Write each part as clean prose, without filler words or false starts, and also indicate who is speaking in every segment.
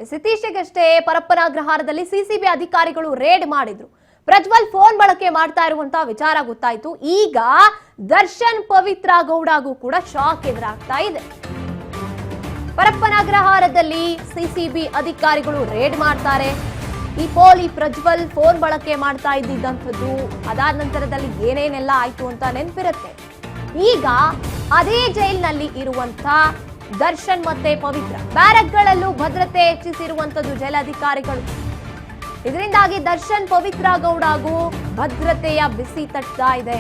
Speaker 1: ಇತ್ತೀಚೆಗಷ್ಟೇ ಪರಪ್ಪನಾಗ್ರಹಾರದಲ್ಲಿ ಸಿಸಿಬಿ ಅಧಿಕಾರಿಗಳು ರೇಡ್ ಮಾಡಿದ್ರು. ಪ್ರಜ್ವಲ್ ಫೋನ್ ಬಳಕೆ ಮಾಡ್ತಾ ಇರುವಂತ ವಿಚಾರ ಗೊತ್ತಾಯ್ತು. ಈಗ ದರ್ಶನ್ ಪವಿತ್ರ ಗೌಡಗೂ ಕೂಡ ಶಾಕ್ ಎದುರಾಗ್ತಾ ಇದೆ. ಪರಪ್ಪನಾಗ್ರಹಾರದಲ್ಲಿ ಸಿಸಿಬಿ ಅಧಿಕಾರಿಗಳು ರೇಡ್ ಮಾಡ್ತಾರೆ. ಈ ಪ್ರಜ್ವಲ್ ಫೋನ್ ಬಳಕೆ ಮಾಡ್ತಾ ಇದ್ದಿದ್ದಂಥದ್ದು, ಅದಾದ ನಂತರದಲ್ಲಿ ಏನೇನೆಲ್ಲ ಆಯ್ತು ಅಂತ ನೆನಪಿರುತ್ತೆ. ಈಗ ಅದೇ ಜೈಲಿನಲ್ಲಿ ಇರುವಂತ ದರ್ಶನ್ ಮತ್ತೆ ಪವಿತ್ರ ಬ್ಯಾರಕ್ಗಳಲ್ಲೂ ಭದ್ರತೆ ಹೆಚ್ಚಿಸಿರುವಂತದ್ದು ಜೈಲಾಧಿಕಾರಿಗಳು. ಇದರಿಂದಾಗಿ ದರ್ಶನ್ ಪವಿತ್ರ ಗೌಡಗೂ ಭದ್ರತೆಯ ಬಿಸಿ ತಟ್ತಾ ಇದೆ.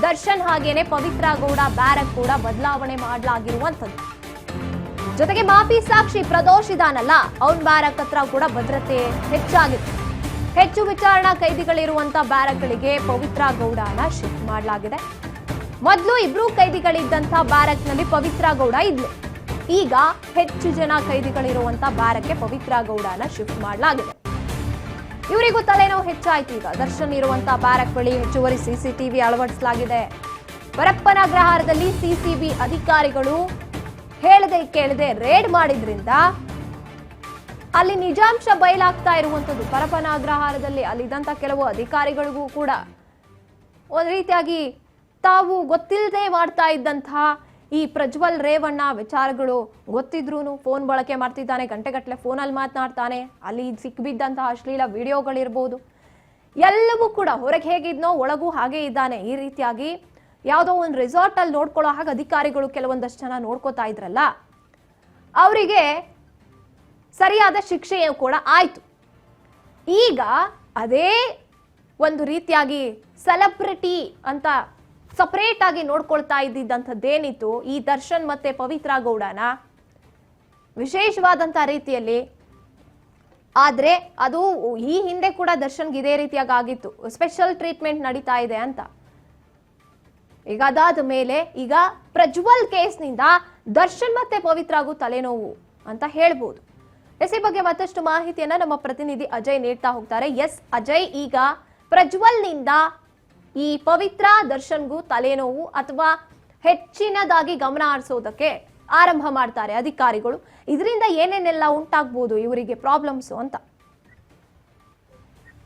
Speaker 1: ದರ್ಶನ್ ಹಾಗೇನೆ ಪವಿತ್ರ ಗೌಡ ಬ್ಯಾರಕ್ ಕೂಡ ಬದಲಾವಣೆ ಮಾಡಲಾಗಿರುವಂತದ್ದು. ಜೊತೆಗೆ ಮಾಫಿ ಸಾಕ್ಷಿ ಪ್ರದೋಷ್ ಇದಾನಲ್ಲ, ಅವನ್ ಬ್ಯಾರಕ್ ಹತ್ರ ಕೂಡ ಭದ್ರತೆ ಹೆಚ್ಚಾಗಿದೆ. ಹೆಚ್ಚು ವಿಚಾರಣಾ ಕೈದಿಗಳಿರುವಂತ ಬ್ಯಾರಕ್ಗಳಿಗೆ ಪವಿತ್ರ ಗೌಡನ ಶಿಫ್ಟ್ ಮಾಡಲಾಗಿದೆ. ಮೊದಲು ಇಬ್ರು ಕೈದಿಗಳಿದ್ದಂತ ಬ್ಯಾರಕ್ ನಲ್ಲಿ ಪವಿತ್ರ ಗೌಡ ಇದ್ಲು. ಈಗ ಹೆಚ್ಚು ಜನ ಕೈದಿಗಳಿರುವಂತ ಬ್ಯಾರಕ್ಗೆ ಪವಿತ್ರ ಗೌಡನ ಶಿಫ್ಟ್ ಮಾಡಲಾಗಿದೆ. ಇವರಿಗೂ ತಲೆನೋವು ಹೆಚ್ಚಾಯ್ತು. ಈಗ ದರ್ಶನ್ ಇರುವಂತ ಬ್ಯಾರಕ್ ಬಳಿ ಹೆಚ್ಚುವರಿ ಸಿಸಿಟಿವಿ ಅಳವಡಿಸಲಾಗಿದೆ. ಪರಪ್ಪನಾಗ್ರಹಾರದಲ್ಲಿ ಸಿಸಿಬಿ ಅಧಿಕಾರಿಗಳು ಹೇಳದೆ ಕೇಳದೆ ರೇಡ್ ಮಾಡಿದ್ರಿಂದ ಅಲ್ಲಿ ನಿಜಾಂಶ ಬಯಲಾಗ್ತಾ ಇರುವಂತದ್ದು. ಪರಪ್ಪನಾಗ್ರಹಾರದಲ್ಲಿ ಅಲ್ಲಿದ್ದಂತ ಕೆಲವು ಅಧಿಕಾರಿಗಳಿಗೂ ಕೂಡ ಒಂದು ರೀತಿಯಾಗಿ ತಾವು ಗೊತ್ತಿಲ್ಲದೆ ಮಾಡ್ತಾ ಇದ್ದಂತಹ ಈ ಪ್ರಜ್ವಲ್ ರೇವಣ್ಣ ವಿಚಾರಗಳು ಗೊತ್ತಿದ್ರೂ ಫೋನ್ ಬಳಕೆ ಮಾಡ್ತಿದ್ದಾನೆ, ಗಂಟೆಗಟ್ಟಲೆ ಫೋನಲ್ಲಿ ಮಾತನಾಡ್ತಾನೆ, ಅಲ್ಲಿ ಸಿಕ್ಬಿದ್ದಂತಹ ಅಶ್ಲೀಲ ವಿಡಿಯೋಗಳಿರ್ಬೋದು, ಎಲ್ಲವೂ ಕೂಡ ಹೊರಗೆ ಹೇಗಿದ್ನೋ ಒಳಗೂ ಹಾಗೆ ಇದ್ದಾನೆ. ಈ ರೀತಿಯಾಗಿ ಯಾವುದೋ ಒಂದು ರೆಸಾರ್ಟ್ ಅಲ್ಲಿ ನೋಡ್ಕೊಳ್ಳೋ ಹಾಗೆ ಅಧಿಕಾರಿಗಳು ಕೆಲವೊಂದಷ್ಟು ಜನ ನೋಡ್ಕೋತಾ ಇದ್ರಲ್ಲ, ಅವರಿಗೆ ಸರಿಯಾದ ಶಿಕ್ಷೆಯೂ ಕೂಡ ಆಯ್ತು. ಈಗ ಅದೇ ಒಂದು ರೀತಿಯಾಗಿ ಸೆಲೆಬ್ರಿಟಿ ಅಂತ ಸಪರೇಟ್ ಆಗಿ ನೋಡ್ಕೊಳ್ತಾ ಇದ್ದಿದ್ದಂಥದ್ದೇನಿತ್ತು ಈ ದರ್ಶನ್ ಮತ್ತೆ ಪವಿತ್ರ ಗೌಡನ ವಿಶೇಷವಾದಂತ ರೀತಿಯಲ್ಲಿ. ಆದ್ರೆ ಅದು ಈ ಹಿಂದೆ ಕೂಡ ದರ್ಶನ್ಗೆ ಇದೇ ರೀತಿಯಾಗಿ ಆಗಿತ್ತು, ಸ್ಪೆಷಲ್ ಟ್ರೀಟ್ಮೆಂಟ್ ನಡೀತಾ ಇದೆ ಅಂತ. ಈಗ ಅದಾದ ಮೇಲೆ ಈಗ ಪ್ರಜ್ವಲ್ ಕೇಸ್ನಿಂದ ದರ್ಶನ್ ಮತ್ತೆ ಪವಿತ್ರಗೂ ತಲೆನೋವು ಅಂತ ಹೇಳ್ಬೋದು. ಈ ಬಗ್ಗೆ ಮತ್ತಷ್ಟು ಮಾಹಿತಿಯನ್ನ ನಮ್ಮ ಪ್ರತಿನಿಧಿ ಅಜಯ್ ನೀಡ್ತಾ ಹೋಗ್ತಾರೆ. ಎಸ್ ಅಜಯ್, ಈಗ ಪ್ರಜ್ವಲ್ನಿಂದ ಈ ಪವಿತ್ರ ದರ್ಶನ್ಗೂ ತಲೆನೋವು ಅಥವಾ ಹೆಚ್ಚಿನದಾಗಿ ಗಮನ ಹರಿಸೋದಕ್ಕೆ ಆರಂಭ ಮಾಡ್ತಾರೆ ಅಧಿಕಾರಿಗಳು. ಇದರಿಂದ ಏನೇನೆಲ್ಲ ಉಂಟಾಗ್ಬೋದು ಇವರಿಗೆ ಪ್ರಾಬ್ಲಮ್ಸ್ ಅಂತ?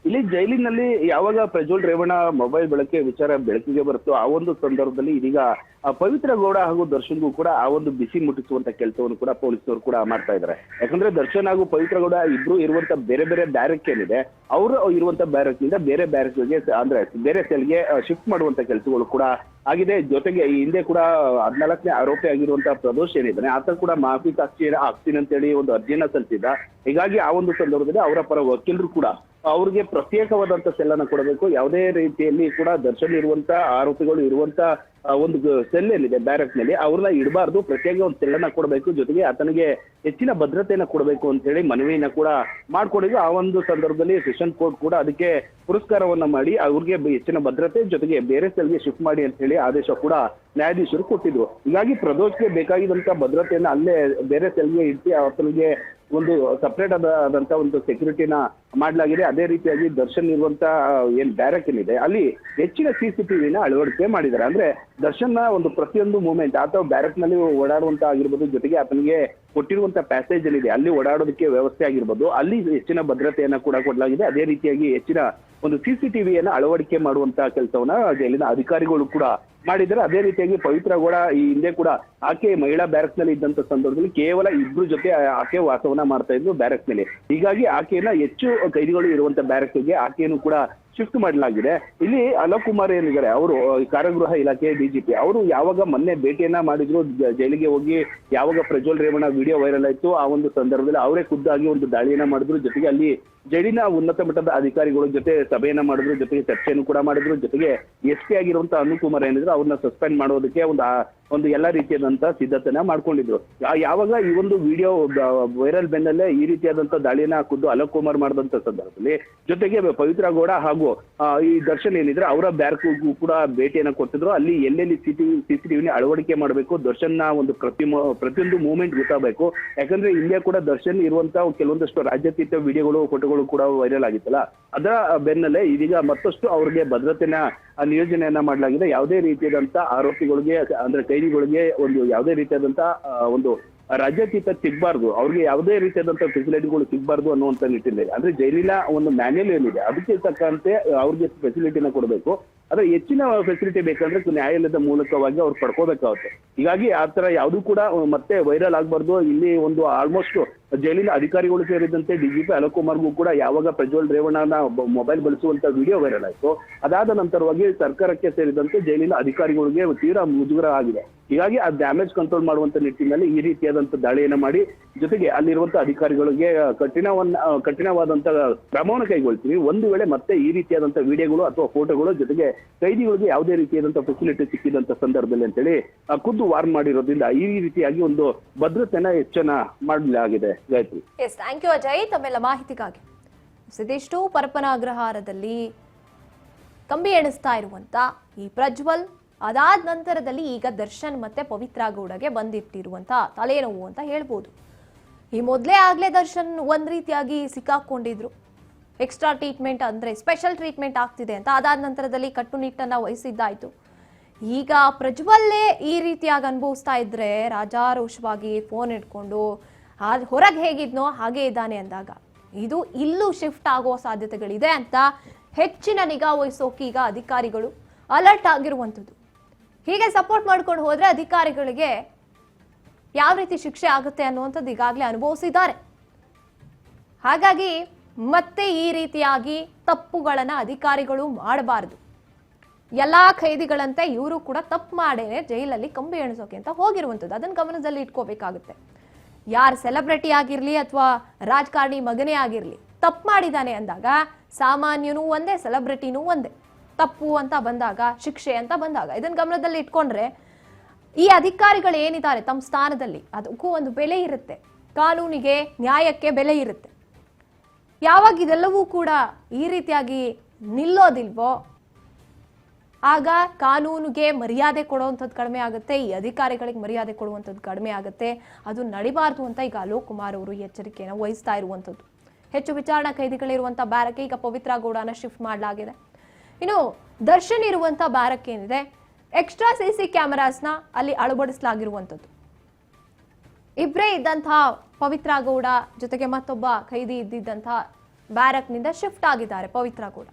Speaker 2: ಇಲ್ಲಿ ಜೈಲಿನಲ್ಲಿ ಯಾವಾಗ ಪ್ರಜ್ವಲ್ ರೇವಣ್ಣ ಮೊಬೈಲ್ ಬಳಕೆ ವಿಚಾರ ಬೆಳಕಿಗೆ ಬರುತ್ತೋ ಆ ಒಂದು ಸಂದರ್ಭದಲ್ಲಿ ಇದೀಗ ಪವಿತ್ರ ಗೌಡ ಹಾಗೂ ದರ್ಶನ್ಗೂ ಕೂಡ ಆ ಒಂದು ಬಿಸಿ ಮುಟ್ಟಿಸುವಂತ ಕೆಲಸವನ್ನು ಕೂಡ ಪೊಲೀಸರು ಕೂಡ ಮಾಡ್ತಾ ಇದ್ದಾರೆ. ಯಾಕಂದ್ರೆ ದರ್ಶನ್ ಹಾಗೂ ಪವಿತ್ರ ಗೌಡ ಇಬ್ರು ಇರುವಂತ ಬೇರೆ ಬೇರೆ ಬ್ಯಾರಕ್ ಏನಿದೆ, ಅವರು ಇರುವಂತ ಬ್ಯಾರಕ್ ನಿಂದ ಬೇರೆ ಬ್ಯಾರಕ್ಗೆ ಅಂದ್ರೆ ಬೇರೆ ಸೆಲ್ಗೆ ಶಿಫ್ಟ್ ಮಾಡುವಂತ ಕೆಲಸಗಳು ಕೂಡ ಆಗಿದೆ. ಜೊತೆಗೆ ಈ ಹಿಂದೆ ಕೂಡ 14ನೇ ಆರೋಪಿ ಆಗಿರುವಂತಹ ಪ್ರದೋಷ್ ಏನಿದ್ದಾನೆ ಆತ ಕೂಡ ಮಾಫಿ ಸಾಕ್ಷಿ ಆಗ್ತೀನಿ ಅಂತ ಹೇಳಿ ಒಂದು ಅರ್ಜಿಯನ್ನ ಸಲ್ಲಿಸಿದ್ದ. ಹೀಗಾಗಿ ಆ ಒಂದು ಸಂದರ್ಭದಲ್ಲಿ ಅವರ ಪರ ವಕೀಲರು ಕೂಡ ಅವ್ರಿಗೆ ಪ್ರತ್ಯೇಕವಾದಂತ ಸೆಲ್ಲನ್ನ ಕೊಡಬೇಕು. ಯಾವುದೇ ರೀತಿಯಲ್ಲಿ ಕೂಡ ದರ್ಶನ್ ಇರುವಂತ ಆರೋಪಿಗಳು ಇರುವಂತ ಒಂದು ಸೆಲ್ ಏನಿದೆ ಬ್ಯಾರಕ್ ನಲ್ಲಿ ಅವ್ರನ್ನ ಇಡಬಾರ್ದು, ಪ್ರತ್ಯೇಕ ಒಂದು ಸೆಲ್ಲನ್ನ ಕೊಡಬೇಕು. ಜೊತೆಗೆ ಆತನಿಗೆ ಹೆಚ್ಚಿನ ಭದ್ರತೆಯನ್ನ ಕೊಡಬೇಕು ಅಂತ ಹೇಳಿ ಮನವಿಯನ್ನ ಕೂಡ ಮಾಡ್ಕೊಂಡಿದ್ದು. ಆ ಒಂದು ಸಂದರ್ಭದಲ್ಲಿ ಸೆಷನ್ ಕೋರ್ಟ್ ಕೂಡ ಅದಕ್ಕೆ ಪುರಸ್ಕಾರವನ್ನ ಮಾಡಿ ಅವ್ರಿಗೆ ಹೆಚ್ಚಿನ ಭದ್ರತೆ ಜೊತೆಗೆ ಬೇರೆ ಸೆಲ್ಗೆ ಶಿಫ್ಟ್ ಮಾಡಿ ಅಂತ ಹೇಳಿ ಆದೇಶ ಕೂಡ ನ್ಯಾಯಾಧೀಶರು ಕೊಟ್ಟಿದ್ರು. ಹೀಗಾಗಿ ಪ್ರದೋಷ್ಗೆ ಬೇಕಾಗಿದ್ದಂತ ಭದ್ರತೆಯನ್ನ ಅಲ್ಲೇ ಬೇರೆ ಸೆಲ್ಗೆ ಇಟ್ಟು ಆತನಿಗೆ ಒಂದು ಸಪರೇಟ್ ಆದಂತ ಒಂದು ಸೆಕ್ಯೂರಿಟಿನ ಮಾಡಲಾಗಿದೆ. ಅದೇ ರೀತಿಯಾಗಿ ದರ್ಶನ್ ಇರುವಂತ ಏನ್ ಬ್ಯಾರಕ್ ಏನಿದೆ ಅಲ್ಲಿ ಹೆಚ್ಚಿನ ಸಿಸಿಟಿವಿನ ಅಳವಡಿಕೆ ಮಾಡಿದ್ದಾರೆ. ಅಂದ್ರೆ ದರ್ಶನ್ನ ಒಂದು ಪ್ರತಿಯೊಂದು ಮೂವ್ಮೆಂಟ್ ಆತ ಬ್ಯಾರಕ್ ನಲ್ಲಿ ಓಡಾಡುವಂತ ಆಗಿರ್ಬೋದು, ಜೊತೆಗೆ ಆತನಿಗೆ ಕೊಟ್ಟಿರುವಂತ ಪ್ಯಾಸೇಜ್ ಏನಿದೆ ಅಲ್ಲಿ ಓಡಾಡೋದಕ್ಕೆ ವ್ಯವಸ್ಥೆ ಆಗಿರ್ಬೋದು, ಅಲ್ಲಿ ಹೆಚ್ಚಿನ ಭದ್ರತೆಯನ್ನ ಕೂಡ ಕೊಡಲಾಗಿದೆ. ಅದೇ ರೀತಿಯಾಗಿ ಹೆಚ್ಚಿನ ಒಂದು ಸಿಸಿಟಿವಿಯನ್ನ ಅಳವಡಿಕೆ ಮಾಡುವಂತ ಕೆಲಸವನ್ನ ಜೈಲಿನ ಅಧಿಕಾರಿಗಳು ಕೂಡ ಮಾಡಿದ್ದಾರೆ. ಅದೇ ರೀತಿಯಾಗಿ ಪವಿತ್ರ ಗೌಡ ಈ ಹಿಂದೆ ಕೂಡ ಆಕೆ ಮಹಿಳಾ ಬ್ಯಾರಕ್ ನಲ್ಲಿ ಇದ್ದಂತ ಸಂದರ್ಭದಲ್ಲಿ ಕೇವಲ ಇಬ್ರು ಜೊತೆ ಆಕೆ ವಾಸವನ್ನ ಮಾಡ್ತಾ ಇದ್ರು ಬ್ಯಾರಕ್ ನಲ್ಲಿ. ಹೀಗಾಗಿ ಆಕೆಯನ್ನ ಹೆಚ್ಚು ಕೈದಿಗಳು ಇರುವಂತ ಬ್ಯಾರಕ್ಗೆ ಆಕೆಯನ್ನು ಕೂಡ ಶಿಫ್ಟ್ ಮಾಡಲಾಗಿದೆ. ಇಲ್ಲಿ ಅಲೋಕ್ ಕುಮಾರ್ ಏನಿದ್ದಾರೆ ಅವರು ಕಾರಾಗೃಹ ಇಲಾಖೆ ಡಿಜಿಪಿ, ಅವರು ಯಾವಾಗ ಮೊನ್ನೆ ಭೇಟಿಯನ್ನ ಮಾಡಿದ್ರು ಜೈಲಿಗೆ ಹೋಗಿ, ಯಾವಾಗ ಪ್ರಜ್ವಲ್ ರೇವಣ್ಣ ವಿಡಿಯೋ ವೈರಲ್ ಆಯ್ತು ಆ ಒಂದು ಸಂದರ್ಭದಲ್ಲಿ ಅವರೇ ಖುದ್ದಾಗಿ ಒಂದು ದಾಳಿಯನ್ನ ಮಾಡಿದ್ರು. ಜೊತೆಗೆ ಅಲ್ಲಿ ಜೈಲಿನ ಉನ್ನತ ಮಟ್ಟದ ಅಧಿಕಾರಿಗಳ ಜೊತೆ ಸಭೆಯನ್ನ ಮಾಡಿದ್ರು, ಜೊತೆಗೆ ಚರ್ಚೆಯನ್ನು ಕೂಡ ಮಾಡಿದ್ರು. ಜೊತೆಗೆ SP ಆಗಿರುವಂತಹ ಅನುಪ್ ಕುಮಾರ್ ಏನಿದ್ರು ಅವ್ರನ್ನ ಸಸ್ಪೆಂಡ್ ಮಾಡೋದಕ್ಕೆ ಒಂದು ಎಲ್ಲಾ ರೀತಿಯಾದಂತ ಸಿದ್ಧತೆನ ಮಾಡ್ಕೊಂಡಿದ್ರು. ಯಾವಾಗ ಈ ಒಂದು ವಿಡಿಯೋ ವೈರಲ್ ಬೆನ್ನಲ್ಲೇ ಈ ರೀತಿಯಾದಂತ ದಾಳಿಯನ್ನ ಖುದ್ದು ಅಲೋಕ್ ಕುಮಾರ್ ಮಾಡಿದಂತ ಸಂದರ್ಭದಲ್ಲಿ ಜೊತೆಗೆ ಪವಿತ್ರ ಗೌಡ ಹಾಗೂ ಈ ದರ್ಶನ್ ಏನಿದ್ರೆ ಅವರ ಬ್ಯಾರಕ್ಗೂ ಕೂಡ ಭೇಟಿಯನ್ನ ಕೊಟ್ಟಿದ್ರು. ಅಲ್ಲಿ ಎಲ್ಲೆಲ್ಲಿ ಸಿಸಿಟಿವಿನ ಅಳವಡಿಕೆ ಮಾಡಬೇಕು, ದರ್ಶನ್ನ ಒಂದು ಪ್ರತಿಯೊಂದು ಮೂವ್ಮೆಂಟ್ ಗೊತ್ತಾಗಬೇಕು. ಯಾಕಂದ್ರೆ ಹಿಂದೆ ಕೂಡ ದರ್ಶನ್ ಇರುವಂತ ಕೆಲವೊಂದಷ್ಟು ರಾಜ್ಯಾತೀತ ವಿಡಿಯೋಗಳು ಫೋಟೋಗಳು ಕೂಡ ವೈರಲ್ ಆಗಿತ್ತಲ್ಲ, ಅದರ ಬೆನ್ನಲ್ಲೇ ಇದೀಗ ಮತ್ತಷ್ಟು ಅವ್ರಿಗೆ ಭದ್ರತೆನ ನಿಯೋಜನೆಯನ್ನ ಮಾಡಲಾಗಿದೆ. ಯಾವುದೇ ರೀತಿಯಾದಂತ ಆರೋಪಿಗಳಿಗೆ ಅಂದ್ರೆ ಕೈದಿಗಳಿಗೆ ಒಂದು ಯಾವುದೇ ರೀತಿಯಾದಂತ ಒಂದು ರಾಜ್ಯಾತೀತ ಸಿಗ್ಬಾರ್ದು, ಅವ್ರಿಗೆ ಯಾವುದೇ ರೀತಿಯಾದಂತಹ ಫೆಸಿಲಿಟಿಗಳು ಸಿಗ್ಬಾರ್ದು ಅನ್ನುವಂತ ನಿಟ್ಟಿನಲ್ಲಿ ಅಂದ್ರೆ ಜೈಲಿನ ಒಂದು ಮ್ಯಾನ್ಯಲ್ ಏನಿದೆ ಅದಕ್ಕೆ ತಕ್ಕಂತೆ ಅವ್ರಿಗೆ ಫೆಸಿಲಿಟಿನ ಕೊಡಬೇಕು. ಆದ್ರೆ ಹೆಚ್ಚಿನ ಫೆಸಿಲಿಟಿ ಬೇಕಂದ್ರೆ ನ್ಯಾಯಾಲಯದ ಮೂಲಕವಾಗಿ ಅವ್ರು ಪಡ್ಕೋಬೇಕಾಗುತ್ತೆ. ಹೀಗಾಗಿ ಆ ತರ ಯಾವ್ದು ಕೂಡ ಮತ್ತೆ ವೈರಲ್ ಆಗ್ಬಾರ್ದು. ಇಲ್ಲಿ ಒಂದು ಆಲ್ಮೋಸ್ಟ್ ಜೈಲಿನ ಅಧಿಕಾರಿಗಳು ಸೇರಿದಂತೆ ಡಿಜಿಪಿ ಅಲೋಕ್ ಕುಮಾರ್ಗೂ ಕೂಡ ಯಾವಾಗ ಪ್ರಜ್ವಲ್ ರೇವಣ್ಣನ ಮೊಬೈಲ್ ಬಳಸುವಂತ ವಿಡಿಯೋ ವೈರಲ್ ಆಯ್ತು, ಅದಾದ ನಂತರವಾಗಿ ಸರ್ಕಾರಕ್ಕೆ ಸೇರಿದಂತೆ ಜೈಲಿನ ಅಧಿಕಾರಿಗಳಿಗೆ ತೀರಾ ಮುಜುಗರ ಆಗಿದೆ. ಹೀಗಾಗಿ ಆ ಡ್ಯಾಮೇಜ್ ಕಂಟ್ರೋಲ್ ಮಾಡುವಂತ ನಿಟ್ಟಿನಲ್ಲಿ ಈ ರೀತಿಯಾದಂತ ದಾಳಿಯನ್ನ ಮಾಡಿ ಜೊತೆಗೆ ಅಲ್ಲಿರುವಂತ ಅಧಿಕಾರಿಗಳಿಗೆ ಕಠಿಣವಾದಂತ ಕ್ರಮವನ್ನು ಕೈಗೊಳ್ತೀವಿ. ಒಂದು ವೇಳೆ ಮತ್ತೆ ಈ ರೀತಿಯಾದಂತ ವಿಡಿಯೋಗಳು ಅಥವಾ ಫೋಟೋಗಳು ಜೊತೆಗೆ ಕೈದಿಗಳಿಗೆ ಯಾವುದೇ ರೀತಿಯಾದಂತ ಫೆಸಿಲಿಟಿ ಸಿಕ್ಕಿದಂತ ಸಂದರ್ಭದಲ್ಲಿ ಅಂತೇಳಿ ಖುದ್ದು ವಾರ್ನ್ ಮಾಡಿರೋದ್ರಿಂದ ಈ ರೀತಿಯಾಗಿ ಒಂದು ಭದ್ರತೆನ ಹೆಚ್ಚನ ಮಾಡಲಾಗಿದೆ. Gayatri.
Speaker 1: Yes, thank you Ajay ತಮ್ಮೆಲ್ಲ ಮಾಹಿತಿಗಾಗಿ. ಇದಿಷ್ಟು ಪರಪ್ಪನ ಅಗ್ರಹಾರದಲ್ಲಿ ಕಂಬಿ ಎಣಿಸ್ತಾ ಇರುವಂತ ಈ ಪ್ರಜ್ವಲ್, ಅದಾದ ನಂತರದಲ್ಲಿ ಈಗ ದರ್ಶನ್ ಮತ್ತೆ ಪವಿತ್ರ ಗೌಡಗೆ ಬಂದಿಟ್ಟಿರುವಂತ ತಲೆನೋವು ಅಂತ ಹೇಳ್ಬೋದು. ಈ ಮೊದಲೇ ಆಗ್ಲೇ ದರ್ಶನ್ ಒಂದ್ ರೀತಿಯಾಗಿ ಸಿಕ್ಕಾಕೊಂಡಿದ್ರು, ಎಕ್ಸ್ಟ್ರಾ ಟ್ರೀಟ್ಮೆಂಟ್ ಅಂದ್ರೆ ಸ್ಪೆಷಲ್ ಟ್ರೀಟ್ಮೆಂಟ್ ಆಗ್ತಿದೆ ಅಂತ. ಅದಾದ ನಂತರದಲ್ಲಿ ಕಟ್ಟುನಿಟ್ಟನ್ನ ವಹಿಸಿದ್ದಾಯ್ತು. ಈಗ ಪ್ರಜ್ವಲ್ಲೇ ಈ ರೀತಿಯಾಗಿ ಅನುಭವಿಸ್ತಾ ಇದ್ರೆ ರಾಜಾರೋಷವಾಗಿ ಫೋನ್ ಇಟ್ಕೊಂಡು ಹೊರಗೆ ಹೇಗಿದ್ನೋ ಹಾಗೆ ಇದ್ದಾನೆ ಅಂದಾಗ ಇದು ಇಲ್ಲೂ ಶಿಫ್ಟ್ ಆಗೋ ಸಾಧ್ಯತೆಗಳಿದೆ ಅಂತ ಹೆಚ್ಚಿನ ನಿಗಾ ವಹಿಸೋಕೆ ಈಗ ಅಧಿಕಾರಿಗಳು ಅಲರ್ಟ್ ಆಗಿರುವಂಥದ್ದು. ಹೀಗೆ ಸಪೋರ್ಟ್ ಮಾಡ್ಕೊಂಡು ಹೋದ್ರೆ ಅಧಿಕಾರಿಗಳಿಗೆ ಯಾವ ರೀತಿ ಶಿಕ್ಷೆ ಆಗುತ್ತೆ ಅನ್ನುವಂಥದ್ದು ಈಗಾಗಲೇ ಅನುಭವಿಸಿದ್ದಾರೆ. ಹಾಗಾಗಿ ಮತ್ತೆ ಈ ರೀತಿಯಾಗಿ ತಪ್ಪುಗಳನ್ನ ಅಧಿಕಾರಿಗಳು ಮಾಡಬಾರದು. ಎಲ್ಲಾ ಖೈದಿಗಳಂತೆ ಇವರು ಕೂಡ ತಪ್ಪು ಮಾಡೇನೆ ಜೈಲಲ್ಲಿ ಕಂಬಿ ಎಣಿಸೋಕೆ ಅಂತ ಹೋಗಿರುವಂಥದ್ದು. ಅದನ್ನ ಗಮನದಲ್ಲಿ ಇಟ್ಕೋಬೇಕಾಗುತ್ತೆ. ಯಾರು ಸೆಲೆಬ್ರಿಟಿ ಆಗಿರ್ಲಿ ಅಥವಾ ರಾಜಕಾರಣಿ ಮಗನೇ ಆಗಿರ್ಲಿ, ತಪ್ಪು ಮಾಡಿದಾನೆ ಅಂದಾಗ ಸಾಮಾನ್ಯನೂ ಒಂದೇ, ಸೆಲೆಬ್ರಿಟಿನೂ ಒಂದೇ. ತಪ್ಪು ಅಂತ ಬಂದಾಗ, ಶಿಕ್ಷೆ ಅಂತ ಬಂದಾಗ ಇದನ್ನ ಗಮನದಲ್ಲಿ ಇಟ್ಕೊಂಡ್ರೆ ಈ ಅಧಿಕಾರಿಗಳು ಏನಿದ್ದಾರೆ ತಮ್ಮ ಸ್ಥಾನದಲ್ಲಿ ಅದಕ್ಕೂ ಒಂದು ಬೆಲೆ ಇರುತ್ತೆ. ಕಾನೂನಿಗೆ, ನ್ಯಾಯಕ್ಕೆ ಬೆಲೆ ಇರುತ್ತೆ. ಯಾವಾಗ ಇದೆಲ್ಲವೂ ಕೂಡ ಈ ರೀತಿಯಾಗಿ ನಿಲ್ಲೋದಿಲ್ವೋ ಆಗ ಕಾನೂನಿಗೆ ಮರ್ಯಾದೆ ಕೊಡುವಂಥದ್ದು ಕಡಿಮೆ ಆಗುತ್ತೆ, ಈ ಅಧಿಕಾರಿಗಳಿಗೆ ಮರ್ಯಾದೆ ಕೊಡುವಂಥದ್ದು ಕಡಿಮೆ ಆಗುತ್ತೆ. ಅದು ನಡಿಬಾರ್ದು ಅಂತ ಈಗ ಅಲೋಕ್ ಕುಮಾರ್ ಅವರು ಎಚ್ಚರಿಕೆಯನ್ನು ವಹಿಸ್ತಾ ಇರುವಂಥದ್ದು. ಹೆಚ್ಚು ವಿಚಾರಣಾ ಕೈದಿಗಳಿರುವಂಥ ಬ್ಯಾರಕ್ಕೆ ಈಗ ಪವಿತ್ರ ಗೌಡನ ಶಿಫ್ಟ್ ಮಾಡಲಾಗಿದೆ. ಇನ್ನು ದರ್ಶನ್ ಇರುವಂಥ ಬ್ಯಾರಕ್ ಏನಿದೆ, ಎಕ್ಸ್ಟ್ರಾ CC ಕ್ಯಾಮೆರಾಸ್ನ ಅಲ್ಲಿ ಅಳವಡಿಸಲಾಗಿರುವಂಥದ್ದು. ಇಬ್ಬರೇ ಇದ್ದಂತಹ ಪವಿತ್ರ ಗೌಡ ಜೊತೆಗೆ ಮತ್ತೊಬ್ಬ ಖೈದಿ ಇದ್ದಿದ್ದಂತಹ ಬ್ಯಾರಕ್ನಿಂದ ಶಿಫ್ಟ್ ಆಗಿದ್ದಾರೆ ಪವಿತ್ರ ಗೌಡ.